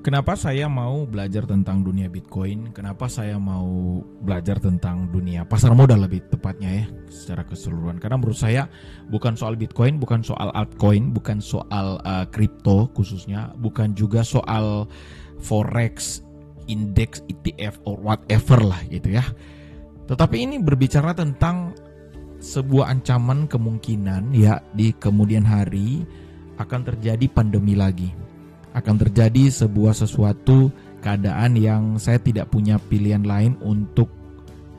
Kenapa saya mau belajar tentang dunia Bitcoin? Kenapa saya mau belajar tentang dunia pasar modal lebih tepatnya ya, secara keseluruhan? Karena menurut saya bukan soal Bitcoin, bukan soal altcoin, bukan soal kripto khususnya, bukan juga soal forex, index, ETF or whatever lah gitu ya. Tetapi ini berbicara tentang sebuah ancaman kemungkinan ya di kemudian hari akan terjadi pandemi lagi. Akan terjadi sesuatu keadaan yang saya tidak punya pilihan lain untuk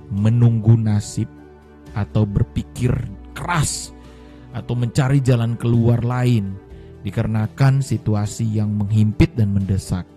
menunggu nasib atau berpikir keras atau mencari jalan keluar lain dikarenakan situasi yang menghimpit dan mendesak.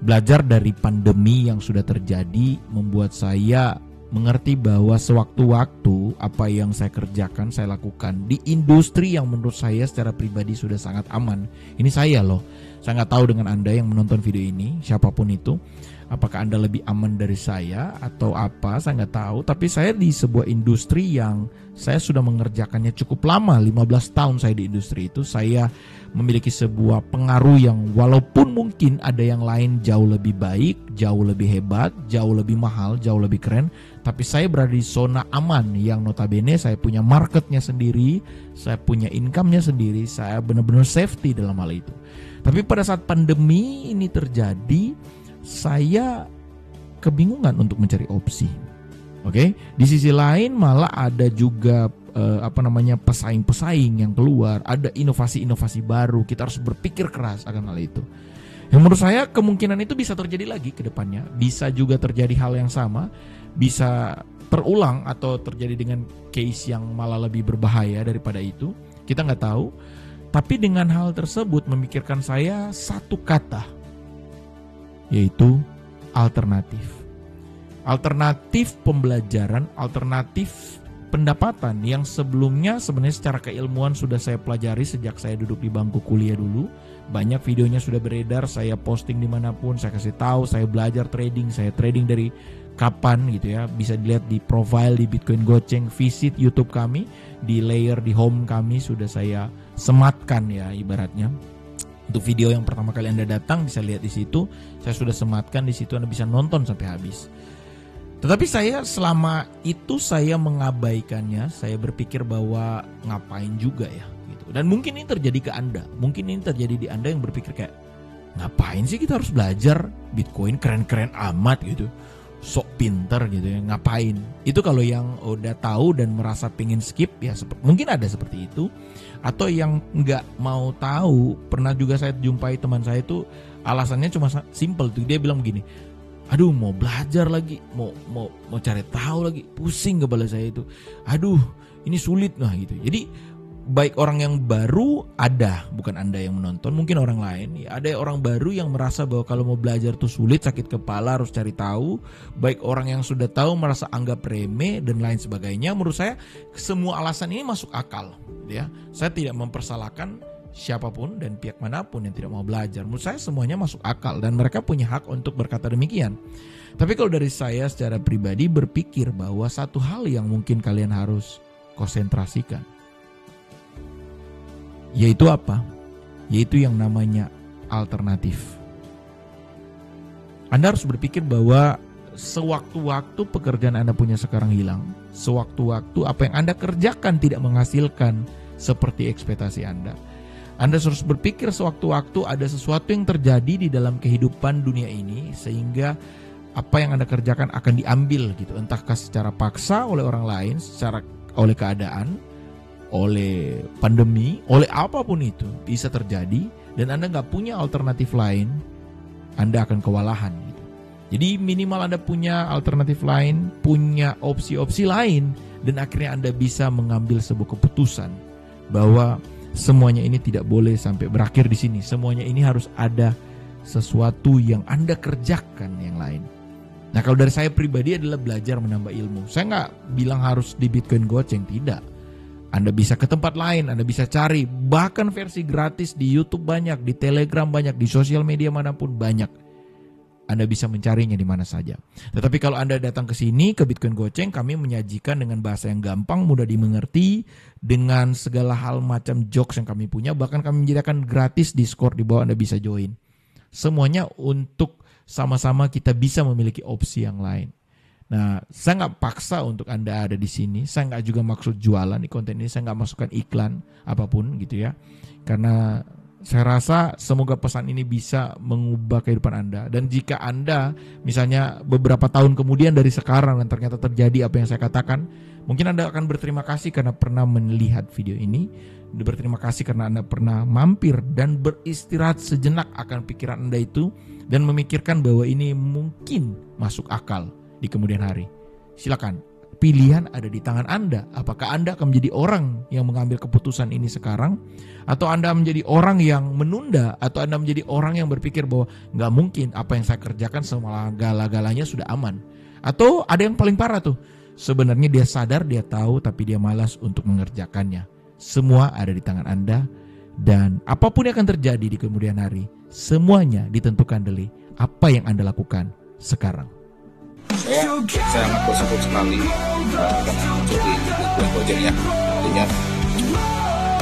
Belajar dari pandemi yang sudah terjadi membuat saya mengerti bahwa sewaktu-waktu apa yang saya kerjakan, saya lakukan di industri yang menurut saya secara pribadi sudah sangat aman. Ini saya loh. Saya nggak tahu dengan Anda yang menonton video ini, siapapun itu, apakah Anda lebih aman dari saya atau apa, saya nggak tahu. Tapi saya di sebuah industri yang saya sudah mengerjakannya cukup lama, 15 tahun saya di industri itu. Saya memiliki sebuah pengaruh yang walaupun mungkin ada yang lain jauh lebih baik, jauh lebih hebat, jauh lebih mahal, jauh lebih keren, tapi saya berada di zona aman yang notabene saya punya marketnya sendiri, saya punya income-nya sendiri, saya benar-benar safety dalam hal itu. Tapi pada saat pandemi ini terjadi, saya kebingungan untuk mencari opsi. Oke, di sisi lain malah ada juga pesaing-pesaing yang keluar, ada inovasi-inovasi baru. Kita harus berpikir keras akan hal itu. Yang menurut saya kemungkinan itu bisa terjadi lagi ke depannya. Bisa juga terjadi hal yang sama, bisa terulang atau terjadi dengan case yang malah lebih berbahaya daripada itu. Kita nggak tahu. Tapi dengan hal tersebut memikirkan saya satu kata, yaitu alternatif. Alternatif pembelajaran, alternatif pendapatan yang sebelumnya sebenarnya secara keilmuan sudah saya pelajari sejak saya duduk di bangku kuliah dulu. Banyak videonya sudah beredar, saya posting dimanapun, saya kasih tahu, saya belajar trading, saya trading dari kapan gitu ya. Bisa dilihat di profile di Bitcoin Goceng, visit YouTube kami, di layer di home kami sudah saya sematkan ya ibaratnya. Untuk video yang pertama kali Anda datang bisa lihat di situ, saya sudah sematkan di situ, Anda bisa nonton sampai habis. Tetapi saya selama itu saya mengabaikannya, saya berpikir bahwa ngapain juga ya gitu. Dan mungkin ini terjadi ke Anda, mungkin ini terjadi di Anda yang berpikir kayak ngapain sih kita harus belajar Bitcoin, keren-keren amat gitu. Sok pinter gitu ya, ngapain? Itu kalau yang udah tahu dan merasa pengen skip ya mungkin ada seperti itu. Atau yang nggak mau tahu, pernah juga saya jumpai teman saya itu alasannya cuma simple tuh, dia bilang begini, aduh mau belajar lagi, mau cari tahu lagi, pusing kepala saya itu, aduh ini sulit nah gitu. Jadi baik orang yang baru ada, bukan Anda yang menonton, mungkin orang lain ya, ada orang baru yang merasa bahwa kalau mau belajar tuh sulit, sakit kepala, harus cari tahu. Baik orang yang sudah tahu merasa anggap remeh dan lain sebagainya. Menurut saya semua alasan ini masuk akal ya. Saya tidak mempersalahkan siapapun dan pihak manapun yang tidak mau belajar. Menurut saya semuanya masuk akal dan mereka punya hak untuk berkata demikian. Tapi kalau dari saya secara pribadi berpikir bahwa satu hal yang mungkin kalian harus konsentrasikan, yaitu apa? Yaitu yang namanya alternatif. Anda harus berpikir bahwa sewaktu-waktu pekerjaan Anda punya sekarang hilang, sewaktu-waktu apa yang Anda kerjakan tidak menghasilkan seperti ekspektasi Anda. Anda harus berpikir sewaktu-waktu ada sesuatu yang terjadi di dalam kehidupan dunia ini sehingga apa yang Anda kerjakan akan diambil gitu, entahkah secara paksa oleh orang lain, oleh keadaan, oleh pandemi, oleh apapun itu bisa terjadi dan Anda nggak punya alternatif lain, Anda akan kewalahan gitu. Jadi minimal Anda punya alternatif lain, punya opsi-opsi lain, dan akhirnya Anda bisa mengambil sebuah keputusan bahwa semuanya ini tidak boleh sampai berakhir di sini. Semuanya ini harus ada sesuatu yang Anda kerjakan yang lain. Nah kalau dari saya pribadi adalah belajar menambah ilmu. Saya nggak bilang harus di Bitcoin Goceng, tidak. Anda bisa ke tempat lain, Anda bisa cari, bahkan versi gratis di YouTube banyak, di Telegram banyak, di sosial media manapun banyak. Anda bisa mencarinya di mana saja. Tetapi kalau Anda datang ke sini, ke Bitcoin Goceng, kami menyajikan dengan bahasa yang gampang, mudah dimengerti, dengan segala hal macam jokes yang kami punya. Bahkan kami menyediakan gratis Discord di bawah, Anda bisa join. semuanya untuk sama-sama kita bisa memiliki opsi yang lain. Nah, saya nggak paksa untuk Anda ada di sini. Saya nggak juga maksud jualan di konten ini. Saya nggak masukkan iklan apapun gitu ya. Karena saya rasa semoga pesan ini bisa mengubah kehidupan Anda. Dan jika Anda misalnya beberapa tahun kemudian dari sekarang dan ternyata terjadi apa yang saya katakan, mungkin Anda akan berterima kasih karena pernah melihat video ini. Berterima kasih karena Anda pernah mampir dan beristirahat sejenak akan pikiran Anda itu dan memikirkan bahwa ini mungkin masuk akal di kemudian hari. Silakan, pilihan ada di tangan Anda. Apakah Anda akan menjadi orang yang mengambil keputusan ini sekarang, atau Anda menjadi orang yang menunda, atau Anda menjadi orang yang berpikir bahwa nggak mungkin apa yang saya kerjakan segala-galanya sudah aman. Atau ada yang paling parah tuh, sebenarnya dia sadar, dia tahu, tapi dia malas untuk mengerjakannya. Semua ada di tangan Anda, dan apapun yang akan terjadi di kemudian hari, semuanya ditentukan dari apa yang Anda lakukan sekarang. Saya sangat bersyukur sekali dengan jadi Gojek ya. Artinya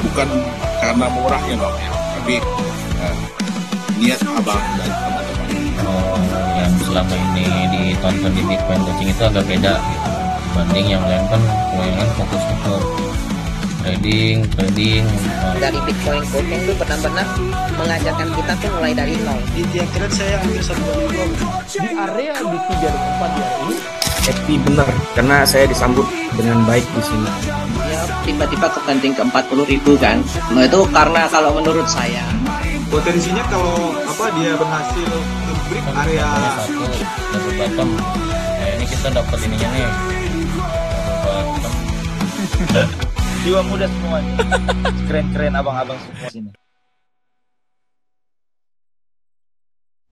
bukan karena murah ya Bang ya, tapi niat Abang dan teman-teman yang selama ini ditonton di Bitcoin Coaching itu agak beda gitu dibanding yang lain. Kan yang fokus untuk trading dari Bitcoin Coaching itu benar-benar mengajarkan kita tuh mulai dari nol. Di tiap trade saya hampir 1 bulan. Di area di 3 dan 4 di hari ini Happy bener karena saya disambut dengan baik di sini. Ya tiba-tiba kebanting ke 40.000 kan. Nah itu karena kalau menurut saya potensinya kalau dia berhasil break area double bottom. Nah ini kita dapat ininya nih, double bottom. jiwa muda semua. Keren-keren abang-abang semua sini.